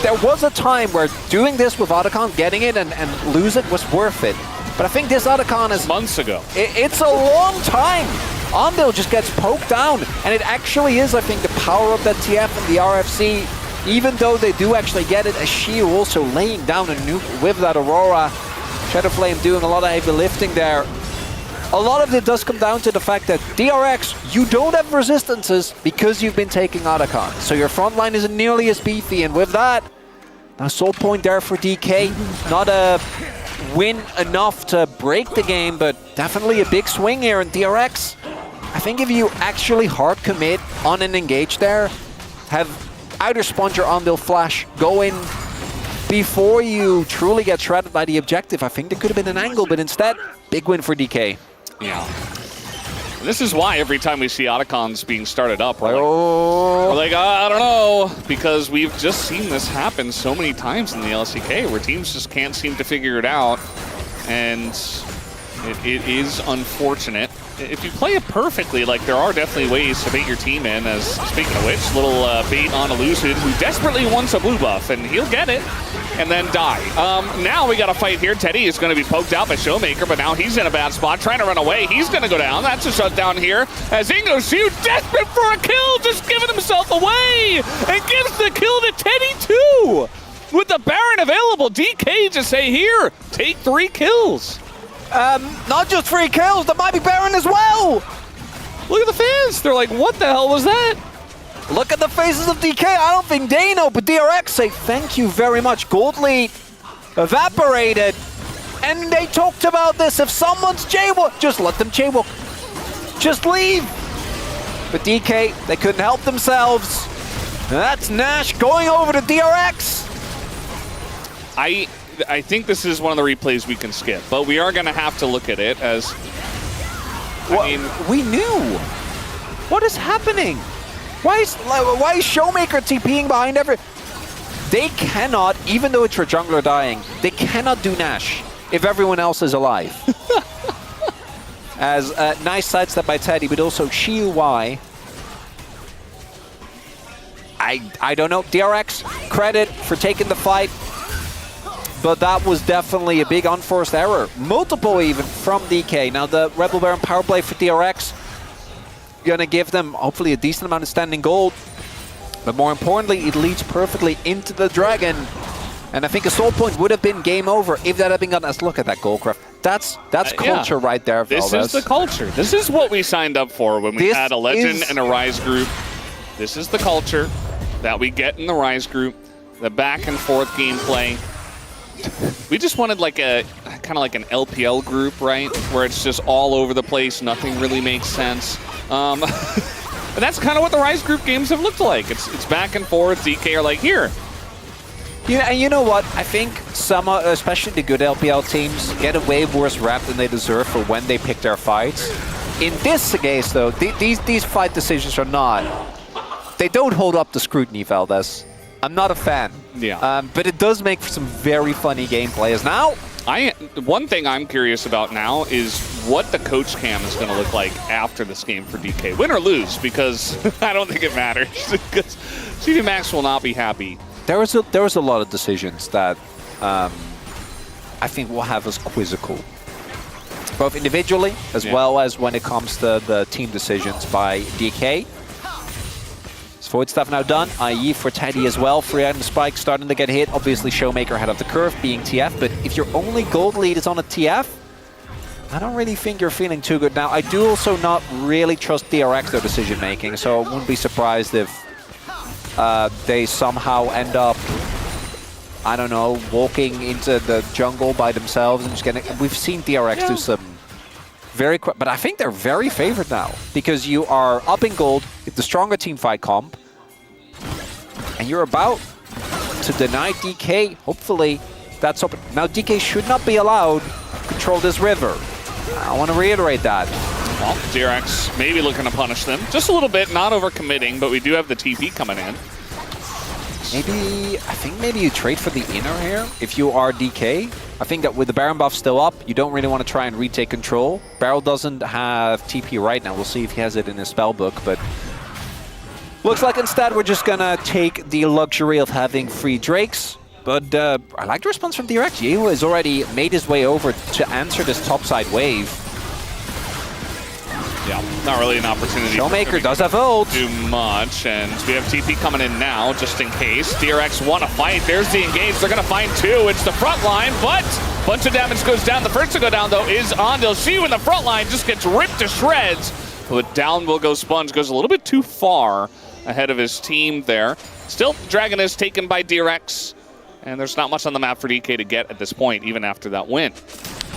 There was a time where doing this with Otacon, getting it and lose it was worth it. But I think this Otacon is... Months ago. It's a long time. Ondil just gets poked down, and it actually is, I think, the power of that TF and the RFC. Even though they do actually get it, as Shio also laying down a nuke with that Aurora. Shadow Flame doing a lot of heavy lifting there. a lot of it does come down to the fact that DRX, you don't have resistances because you've been taking Otacon. So your front line isn't nearly as beefy, and with that, now soul point there for DK. Not a win enough to break the game, but definitely a big swing here in DRX. I think if you actually hard commit on an engage there, have either Sponge or Anvil Flash go in before you truly get shredded by the objective, I think there could have been an angle, but instead, big win for DK. Yeah. This is why every time we see Otacons being started up, we're like, I don't know, because we've just seen this happen so many times in the LCK where teams just can't seem to figure it out, and it is unfortunate. If you play it perfectly, like, there are definitely ways to bait your team in, as, speaking of which, little bait on Elucid, who desperately wants a blue buff, and he'll get it, and then die. Now we got a fight here. Teddy is going to be poked out by Showmaker, but now he's in a bad spot, trying to run away. He's going to go down. That's a shutdown here, as Ingoshu, desperate for a kill, just giving himself away, and gives the kill to Teddy, too! With the Baron available, DK just say, here, take 3 kills. Not just 3 kills, there might be Baron as well! Look at the fans, they're like, what the hell was that? Look at the faces of DK, I don't think they know, but DRX say thank you very much. Gold lead evaporated, and they talked about this. If someone's jaywalk, just let them jaywalk. Just leave. But DK, they couldn't help themselves. That's Nash going over to DRX. I think this is one of the replays we can skip, but we are going to have to look at it as... I mean, we knew. What is happening? Why is Showmaker TPing behind every... They cannot, even though it's your jungler dying, they cannot do Nash if everyone else is alive. As nice sidestep by Teddy, but also Shiu Y. I don't know. DRX, credit for taking the fight. But that was definitely a big unforced error. Multiple even from DK. Now the Rebel Baron power play for DRX. Gonna give them hopefully a decent amount of standing gold. But more importantly, it leads perfectly into the Dragon. And I think a soul point would have been game over if that had been gotten. Look at that Goldcraft. That's culture right there, Valdez. This is the culture. This is what we signed up for when we had a Legend and a Rise group. This is the culture that we get in the Rise group. The back and forth gameplay. We just wanted like a kind of like an LPL group, right? Where it's just all over the place, nothing really makes sense. And that's kind of what the Rise group games have looked like. It's back and forth. DK are like, here. Yeah, and you know what? I think some, especially the good LPL teams, get a way worse rap than they deserve for when they pick their fights. In this case, though, these fight decisions are not. They don't hold up to scrutiny, Valdez. I'm not a fan. Yeah. But it does make for some very funny gameplay. As now, one thing I'm curious about now is what the coach cam is going to look like after this game for DK. Win or lose, because I don't think it matters. Because CD Max will not be happy. There was a lot of decisions that I think will have us quizzical. Both individually, as well as when it comes to the team decisions by DK. Void stuff now done, i.e. for Teddy as well. Free item spike starting to get hit. Obviously Showmaker ahead of the curve being TF, but if your only gold lead is on a TF, I don't really think you're feeling too good. Now, I do also not really trust DRX their decision making, so I wouldn't be surprised if they somehow end up, I don't know, walking into the jungle by themselves and just getting... We've seen DRX do some very quick, but I think they're very favored now because you are up in gold, it's the stronger team fight comp, and you're about to deny DK. Hopefully that's open. Now DK should not be allowed to control this river. I want to reiterate that. Well, DRX maybe looking to punish them just a little bit, not overcommitting, but we do have the TP coming in. I think maybe you trade for the inner here if you are DK. I think that with the Baron buff still up, you don't really want to try and retake control. Barrel doesn't have TP right now. We'll see if he has it in his spell book, but looks like instead we're just gonna take the luxury of having free Drakes. But I like the response from DRX. Yehu has already made his way over to answer this topside wave. Yeah, not really an opportunity. Showmaker does have ult. Do much, and we have TP coming in now, just in case. DRX want to fight. There's the engage. They're going to find two. It's the front line, but Bunch of damage goes down. The first to go down, though, is Ondil. Shiu in the front line just gets ripped to shreds. But down will go Sponge. Goes a little bit too far ahead of his team there. Still, Dragon is taken by DRX. And there's not much on the map for DK to get at this point, even after that win.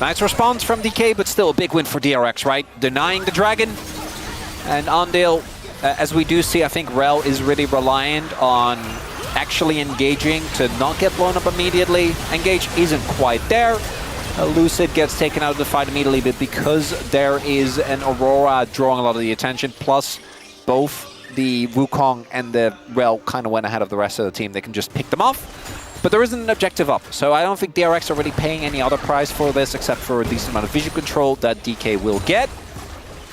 Nice response from DK, but still a big win for DRX, right? Denying the Dragon. And Ondil, as we do see, I think Rel is really reliant on actually engaging to not get blown up immediately. Engage isn't quite there. Lucid gets taken out of the fight immediately, but because there is an Aurora drawing a lot of the attention, plus both the Wukong and the Rel kind of went ahead of the rest of the team, they can just pick them off. But there isn't an objective up, so I don't think DRX are really paying any other price for this, except for a decent amount of vision control that DK will get.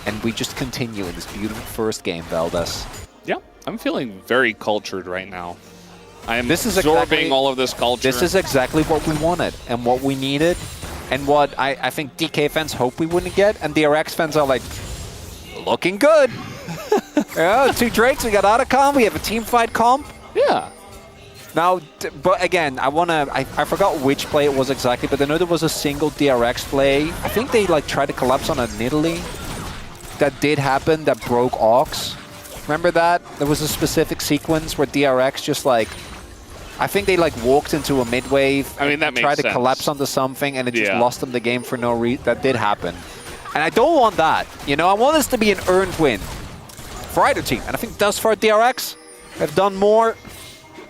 And we just continue in this beautiful first game, Valdez. Yeah, I'm feeling very cultured right now. I am absorbing exactly, all of this culture. This is exactly what we wanted and what we needed and what I think DK fans hope we wouldn't get, and DRX fans are like, looking good. Yeah, 2 Drakes, we got Otacon, we have a team fight comp. Yeah. Now, but again, I forgot which play it was exactly, but I know there was a single DRX play. I think they like tried to collapse on a Nidalee. That did happen, that broke Ox. Remember that? There was a specific sequence where DRX just like, I think they like walked into a mid-wave. I mean, that makes tried sense. to collapse onto something and it just Yeah. lost them the game for no reason. That did happen. And I don't want that. You know, I want this to be an earned win for either team. And I think thus far DRX have done more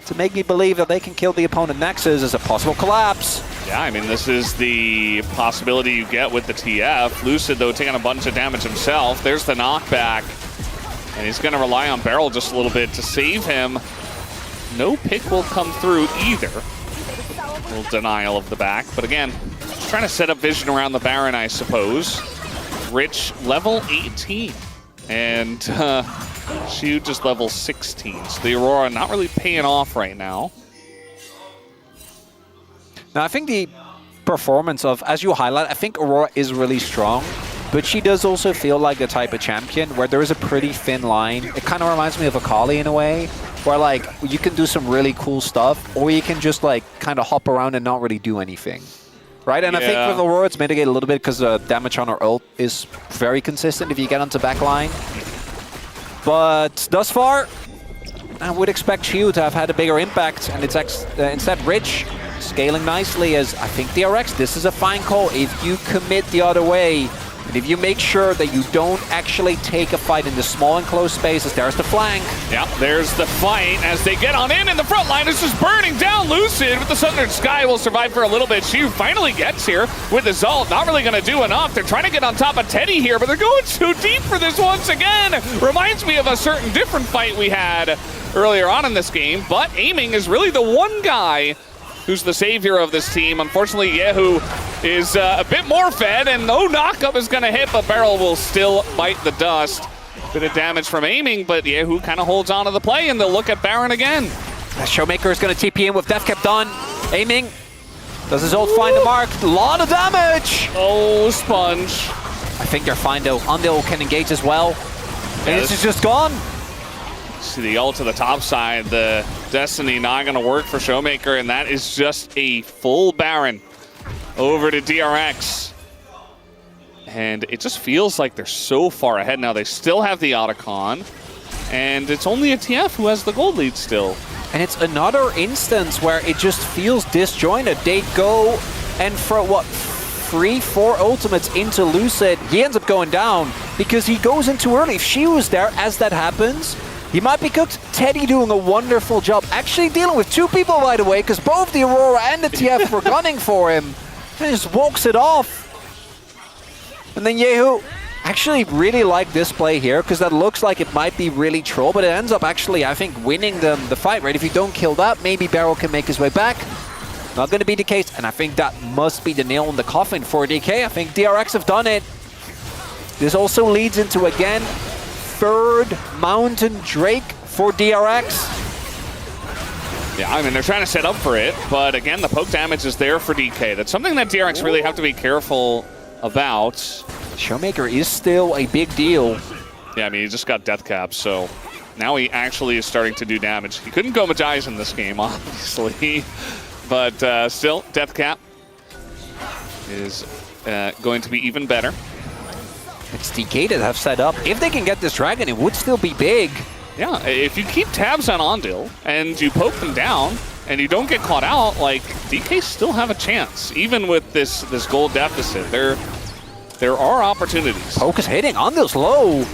to make me believe that they can kill the opponent Nexus as a possible collapse. Yeah, I mean, this is the possibility you get with the TF. Lucid, though, taking a bunch of damage himself. There's the knockback. And he's going to rely on Beryl just a little bit to save him. No pick will come through either. A little denial of the back. But again, just trying to set up vision around the Baron, I suppose. Rich, level 18. And Shiu just level 16. So the Aurora not really paying off right now. Now, I think the performance of, as you highlight, I think Aurora is really strong, but she does also feel like the type of champion where there is a pretty thin line. It kind of reminds me of Akali in a way, where like you can do some really cool stuff, or you can just like kind of hop around and not really do anything. Right? And I think with Aurora, it's mitigated a little bit because the damage on her ult is very consistent if you get onto backline. But thus far, I would expect Shiu to have had a bigger impact, and it's instead Rich scaling nicely as I think DRX, this is a fine call. If you commit the other way, and if you make sure that you don't actually take a fight in the small enclosed spaces, there's the flank. Yeah, there's the fight as they get on in, and the front line is just burning down. Lucid with the Southern Sky will survive for a little bit. Shiu finally gets here with his ult. Not really going to do enough. They're trying to get on top of Teddy here, but they're going too deep for this once again. Reminds me of a certain different fight we had earlier on in this game, but Aiming is really the one guy who's the savior of this team. Unfortunately, Yehu is a bit more fed, and no knockup is going to hit, but Beryl will still bite the dust. Bit of damage from Aiming, but Yehu kind of holds on to the play, and they'll look at Baron again. Showmaker is going to TP in with Death Cap done. Aiming. Does his ult find the mark? A lot of damage! Oh, Sponge. I think they're fine though. Ondil can engage as well. And this is just gone. See the ult to the top side, the Destiny not going to work for Showmaker, and that is just a full Baron over to DRX. And it just feels like they're so far ahead now. They still have the Otacon, and it's only a TF who has the gold lead still. And it's another instance where it just feels disjointed. They go and throw, what, 3-4 ultimates into Lucid. He ends up going down because he goes in too early. If she was there as that happens, he might be cooked. Teddy doing a wonderful job. Actually dealing with 2 people right away because both the Aurora and the TF were gunning for him. And he just walks it off. And then Yehu, actually really like this play here because that looks like it might be really troll, but it ends up actually, I think, winning them the fight, right? If you don't kill that, maybe Beryl can make his way back. Not going to be the case, and I think that must be the nail in the coffin for DK. I think DRX have done it. This also leads into, again, 3rd Mountain Drake for DRX. Yeah, I mean, they're trying to set up for it, but again, the poke damage is there for DK. That's something that DRX really have to be careful about. Showmaker is still a big deal. Yeah, I mean, he just got death cap, so now he actually is starting to do damage. He couldn't go Magize in this game, obviously, but still, death cap. is going to be even better. It's DK that have set up. If they can get this dragon, it would still be big. Yeah, if you keep tabs on Ondil and you poke them down and you don't get caught out, like, DK still have a chance. Even with this gold deficit, there are opportunities. Poke is hitting. Ondil's low.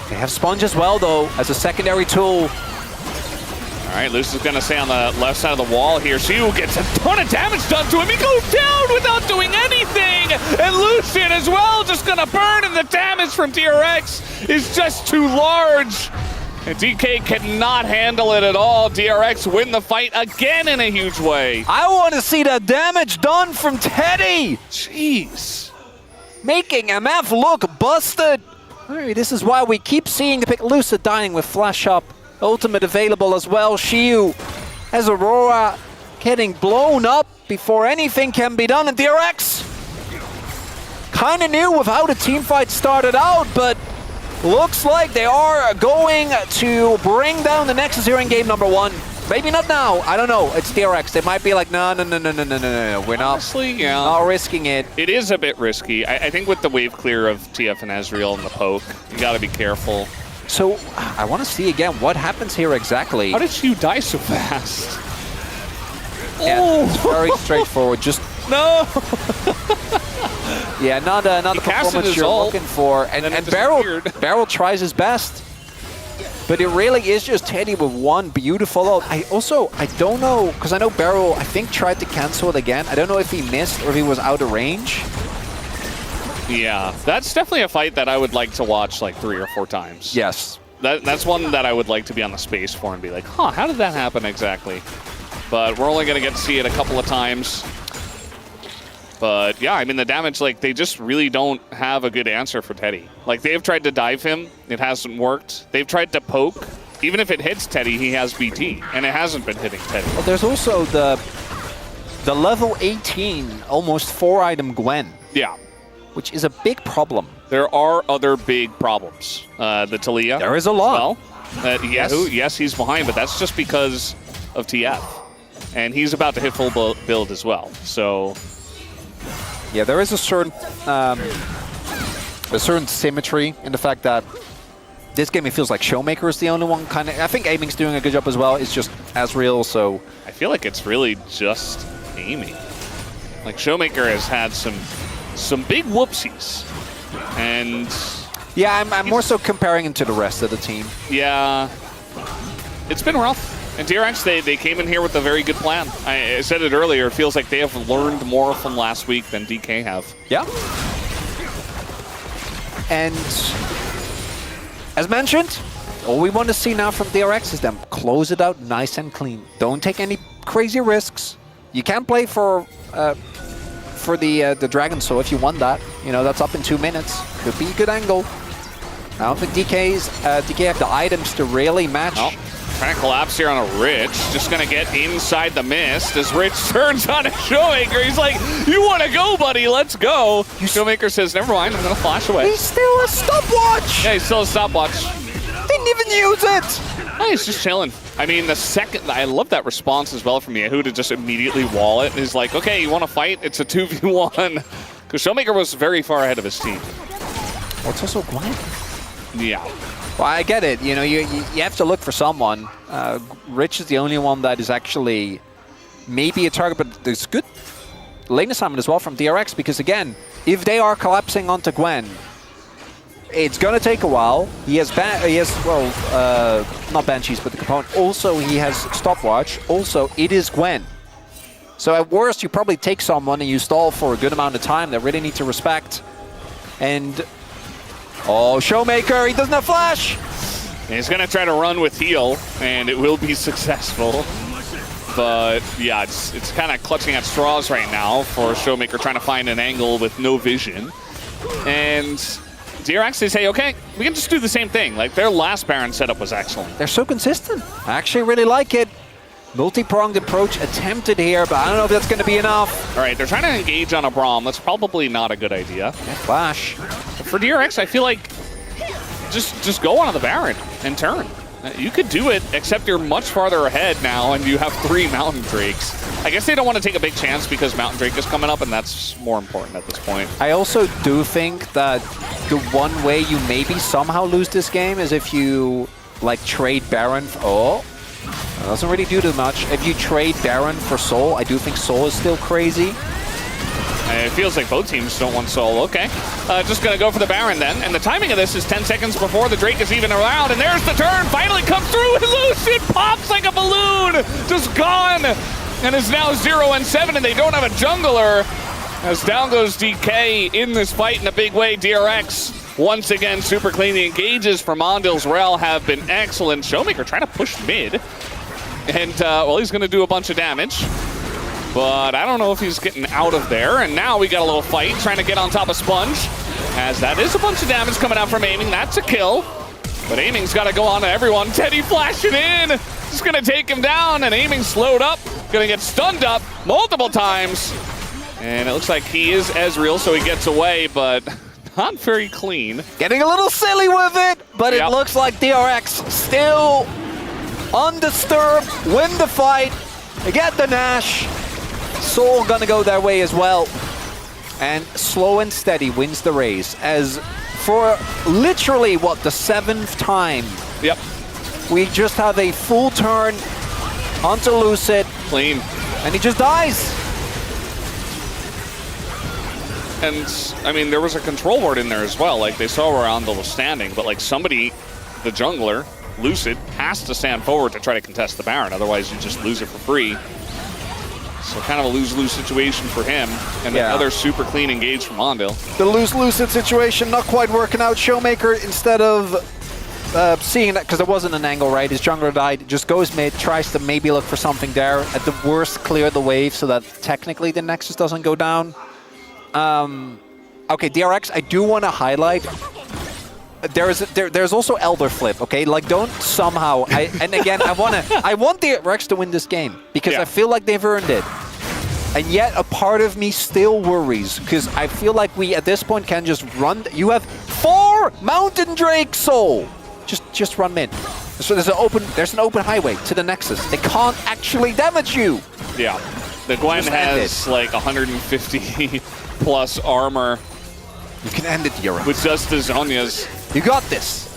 They have Sponge as well, though, as a secondary tool. All right, Luce is going to stay on the left side of the wall here. Shiu gets a ton of damage done to him. He goes down without doing anything. And Lucian as well, just going to burn, and the damage from DRX is just too large. And DK cannot handle it at all. DRX win the fight again in a huge way. I want to see that damage done from Teddy. Jeez. Making MF look busted. All right, this is why we keep seeing the pick. Lucid dying with flash up. Ultimate available as well. Shiu has Aurora getting blown up before anything can be done. And DRX kind of knew with how the team fight started out, but looks like they are going to bring down the Nexus here in game number 1. Maybe not now. I don't know. It's DRX. They might be like, no. We're not, honestly, yeah, not risking it. It is a bit risky. I think with the wave clear of TF and Ezreal and the poke, you got to be careful. So I want to see again what happens here exactly. How did Shiu die so fast? Yeah, it's very straightforward. Just no. Yeah, not the performance you're looking for. And Barrel tries his best. But it really is just Teddy with one beautiful ult. I don't know, because I know Barrel, I think, tried to cancel it again. I don't know if he missed or if he was out of range. Yeah, that's definitely a fight that I would like to watch like 3 or 4 times. Yes. That's one that I would like to be on the space for and be like, huh, how did that happen exactly? But we're only going to get to see it a couple of times. But yeah, I mean, the damage, like, they just really don't have a good answer for Teddy. Like, they've tried to dive him. It hasn't worked. They've tried to poke. Even if it hits Teddy, he has BT, and it hasn't been hitting Teddy. Well, there's also the level 18, almost 4-item Gwen. Yeah. Which is a big problem. There are other big problems. The Talia. There is a lot. Well, yes, he's behind, but that's just because of TF. And he's about to hit full build as well, so... Yeah, there is a certain symmetry in the fact that this game, it feels like Showmaker is the only one kind of... I think Aiming's doing a good job as well. It's just Ezreal, so... I feel like it's really just Aiming. Like, Showmaker has had some big whoopsies. And... Yeah, I'm more so comparing him to the rest of the team. Yeah. It's been rough. And DRX, they came in here with a very good plan. I said it earlier, it feels like they have learned more from last week than DK have. Yeah. And as mentioned, all we want to see now from DRX is them close it out nice and clean. Don't take any crazy risks. You can't play for the Dragon Soul if you want that. You know, that's up in 2 minutes. Could be a good angle. I don't think DK have the items to really match. Oh. Trying to collapse here on a Rich. Just going to get inside the mist as Rich turns on a Showmaker. He's like, you want to go, buddy? Let's go. Showmaker says, never mind, I'm going to flash away. He's still a stopwatch. Yeah, he's still a stopwatch. Didn't even use it. Oh, he's just chilling. I mean, I love that response as well from Yahoo to just immediately wall it. He's like, okay, you want to fight? It's a 2v1. Because Showmaker was very far ahead of his team. Well, it's also Gwen. Yeah. Well, I get it. You know, you have to look for someone. Rich is the only one that is actually maybe a target, but there's good lane assignment as well from DRX, because again, if they are collapsing onto Gwen, it's going to take a while. He has not Banshees, but the component. Also, he has Stopwatch. Also, it is Gwen. So at worst, you probably take someone and you stall for a good amount of time that really need to respect. And oh, Showmaker, he doesn't have flash. And he's going to try to run with heal, and it will be successful. But yeah, it's kind of clutching at straws right now for Showmaker, trying to find an angle with no vision. And DRX, they say, okay, we can just do the same thing. Like, their last Baron setup was excellent. They're so consistent. I actually really like it. Multi-pronged approach attempted here, but I don't know if that's going to be enough. All right, they're trying to engage on a Braum. That's probably not a good idea. Flash. For DRX, I feel like just go on the Baron and turn. You could do it, except you're much farther ahead now, and you have 3 Mountain Drakes. I guess they don't want to take a big chance because Mountain Drake is coming up, and that's more important at this point. I also do think that the one way you maybe somehow lose this game is if you, like, trade Baron. Oh, that doesn't really do too much. If you trade Baron for Soul, I do think Soul is still crazy. It feels like both teams don't want Soul. Okay. Just going to go for the Baron then. And the timing of this is 10 seconds before the Drake is even around. And there's the turn. Finally comes through. And Lucid pops like a balloon. Just gone. And is now 0-7. And they don't have a jungler. As down goes DK in this fight in a big way. DRX once again super clean. The engages from Mondil's Rel have been excellent. Showmaker trying to push mid. And, well, he's going to do a bunch of damage. But I don't know if he's getting out of there. And now we got a little fight trying to get on top of Sponge. As that is a bunch of damage coming out from Aiming. That's a kill. But Aiming's got to go on to everyone. Teddy flashing in. Just going to take him down. And Aiming slowed up. Going to get stunned up multiple times. And it looks like he is Ezreal, so he gets away. But not very clean. Getting a little silly with it. But it looks like DRX still undisturbed. Win the fight. They get the Nash. Soul gonna go their way as well. And Slow and Steady wins the race as for literally, what, the 7th time. Yep. We just have a full turn onto Lucid. Clean. And he just dies. And, I mean, there was a control ward in there as well. Like, they saw where Andal was standing, but, like, somebody, the jungler, Lucid, has to stand forward to try to contest the Baron. Otherwise, you just lose it for free. So kind of a lose-lose situation for him. And another super clean engage from Mondil. The lose-Lucid situation not quite working out. Showmaker, instead of seeing that, because there wasn't an angle, right? His jungler died, just goes mid, tries to maybe look for something there. At the worst, clear the wave so that technically the Nexus doesn't go down. Okay, DRX, I do want to highlight. There's also Elder Flip, okay? Like, don't somehow. And again, I want DRX to win this game because I feel like they've earned it. And yet, a part of me still worries because I feel like we at this point can just run. You have 4 Mountain Drake Soul. Just run mid. So there's an open highway to the Nexus. They can't actually damage you. Yeah, the Gwen has like 150 plus armor. You can end it, DRX. With just the Zhonya's. You got this.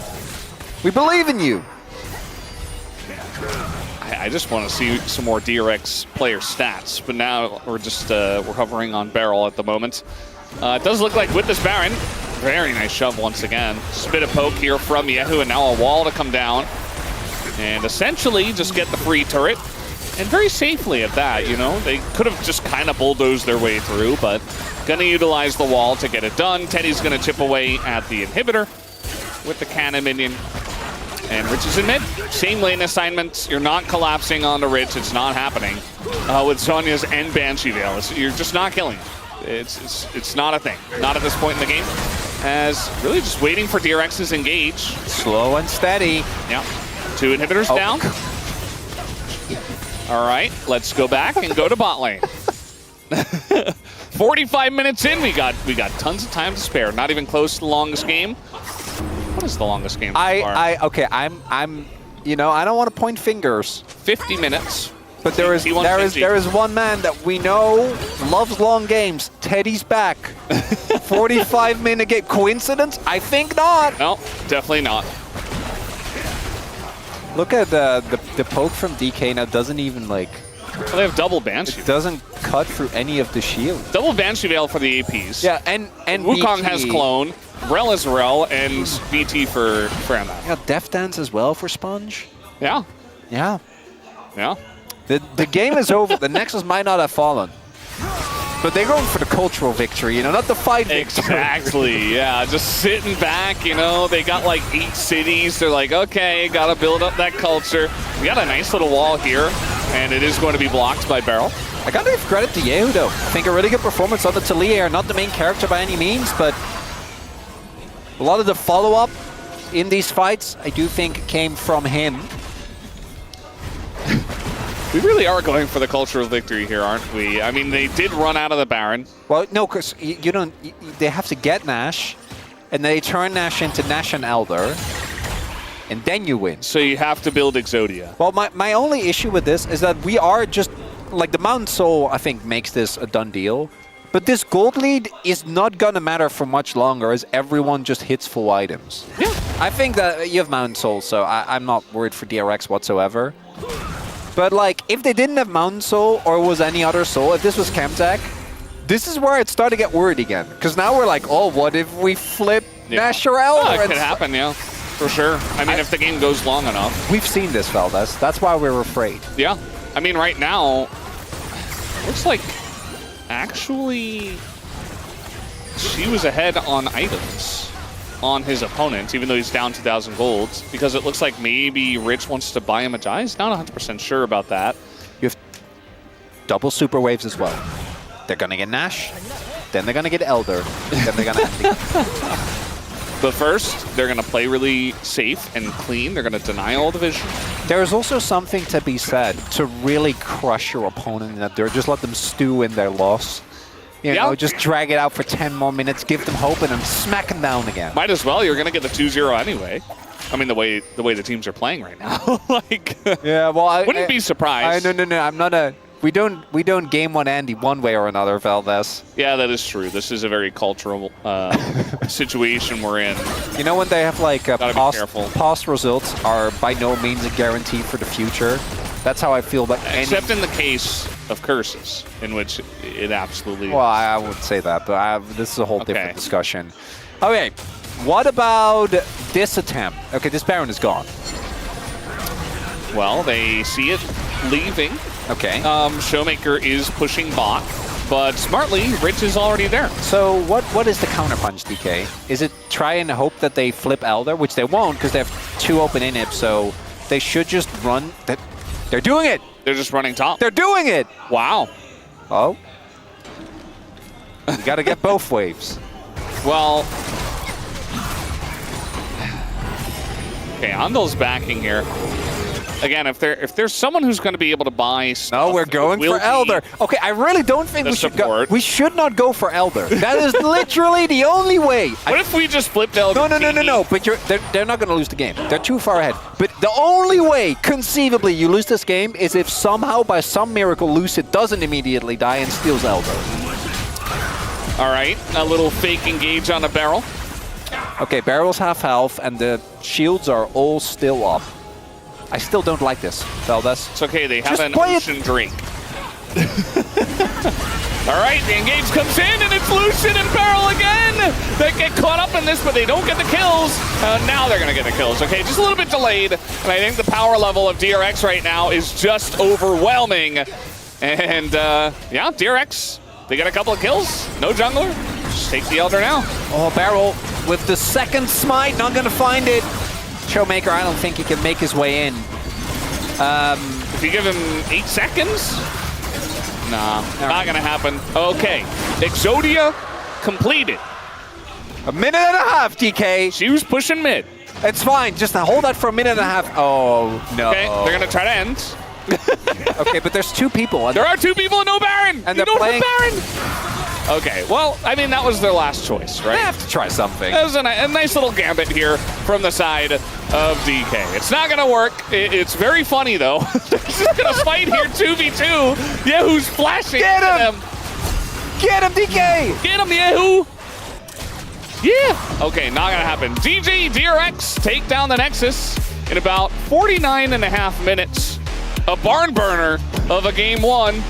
We believe in you. I just want to see some more DRX player stats, but now we're just we're hovering on Barrel at the moment. It does look like with this Baron, very nice shove once again. Spit a poke here from Yehu, and now a wall to come down. And essentially just get the free turret. And very safely at that, you know? They could have just kind of bulldozed their way through, but gonna utilize the wall to get it done. Teddy's gonna chip away at the inhibitor with the cannon minion. And Rich is in mid. Same lane assignments. You're not collapsing onto Rich. It's not happening. With Sonya's and Banshee Veil. You're just not killing. It's not a thing. Not at this point in the game. As really just waiting for DRX's engage. Slow and steady. Yeah. 2 inhibitors down. All right, let's go back and go to bot lane. 45 minutes in, we got tons of time to spare. Not even close to the longest game. What is the longest game so far? Okay, I'm, you know, I don't want to point fingers. 50 minutes. But there is one man that we know loves long games. Teddy's back. 45-minute game. Coincidence? I think not. No, definitely not. Look at the poke from DK now. Doesn't even like. Well, they have double Banshee. It doesn't cut through any of the shield. Double Banshee Veil for the APs. Yeah, and Wukong BT has Clone. Rel is Rel, and BT for Emma. Yeah, Death Dance as well for Sponge. Yeah. Yeah. Yeah. The game is over. The Nexus might not have fallen. But they're going for the cultural victory, you know, not the fight victory. Exactly, yeah. Just sitting back, you know. They got like 8 cities. They're like, okay, got to build up that culture. We got a nice little wall here, and it is going to be blocked by Barrel. I got to give credit to Yehu, though. I think a really good performance on the Talia. Not the main character by any means, but a lot of the follow-up in these fights, I do think, came from him. We really are going for the cultural victory here, aren't we? I mean, they did run out of the Baron. Well, no, because you don't. They have to get Nash, and they turn Nash into Nash and Elder. and then you win. So you have to build Exodia. Well, my only issue with this is that we are just, like, the Mountain Soul, I think, makes this a done deal. But this gold lead is not going to matter for much longer as everyone just hits full items. Yeah. I think that you have Mountain Soul, so I'm not worried for DRX whatsoever. But, like, if they didn't have Mountain Soul or was any other soul, if this was Chemtech, this is where it started to get worried again. Because now we're like, oh, what if we flip Nash or Elder? Oh, it could happen, yeah. For sure. I mean, if the game goes long enough. We've seen this, Valdes. That's why we're afraid. Yeah. I mean, right now, looks like actually she was ahead on items on his opponent, even though he's down 2,000 golds, because it looks like maybe Rich wants to buy him a die. He's not 100% sure about that. You have double super waves as well. They're going to get Nash, then they're going to get Elder, then they're going to end the But first, they're going to play really safe and clean. They're going to deny all the vision. There is also something to be said to really crush your opponent in that they're just let them stew in their loss. You know, just drag it out for 10 more minutes, give them hope, and then smack them down again. Might as well. You're going to get the 2-0 anyway. I mean, the way the teams are playing right now. Like, yeah, well, I wouldn't be surprised. No. I'm not a. We don't game one Andy one way or another, Valdes. Yeah, that is true. This is a very cultural situation we're in. You know when they have like past results are by no means a guarantee for the future. That's how I feel about except in the case of curses, in which it absolutely is. Well, I would say that, but this is a whole different discussion. Okay, what about this attempt? Okay, this Baron is gone. Well, they see it leaving. Okay. Showmaker is pushing bot, but smartly, Rich is already there. So what is the counterpunch, DK? Is it try and hope that they flip Elder, which they won't because they have 2 open inhibs, so they should just run. They're doing it! They're just running top. They're doing it! Wow. Oh. You gotta get both waves. Well. Okay, Andel's backing here. Again, if there's someone who's going to be able to buy stuff, no, we're going for Elder. Okay, I really don't think we should go. We should not go for Elder. That is literally the only way. What if we just flipped Elder? No. But they're not going to lose the game. They're too far ahead. But the only way, conceivably, you lose this game is if somehow, by some miracle, Lucid doesn't immediately die and steals Elder. All right, a little fake engage on a barrel. Okay, barrel's half health, and the shields are all still up. I still don't like this, Valdes. It's okay, they have an ocean drink. All right, the engage comes in, and it's Lucian and Barrel again! They get caught up in this, but they don't get the kills. Now they're going to get the kills. Okay, just a little bit delayed. And I think the power level of DRX right now is just overwhelming. And, yeah, DRX, they get a couple of kills. No jungler. Just take the Elder now. Oh, Barrel with the second smite, not going to find it. Showmaker, I don't think he can make his way in. If you give him 8 seconds? Nah, not gonna happen. Okay, Exodia completed. A minute and a half, DK. She was pushing mid. It's fine, just hold that for a minute and a half. Oh, no. Okay, they're gonna try to end. Okay, but there's 2 people. There are 2 people and no Baron! And they're playing Baron! Okay, well, I mean, that was their last choice, right? They have to try something. That was a nice little gambit here from the side of DK. It's not going to work. It's very funny, though. They're just going to fight here 2v2. Yahoo's flashing. Get him! Get him, DK! Get him, Yahoo! Yeah! Okay, not going to happen. DRX take down the Nexus in about 49.5 minutes. A barn burner of a game 1.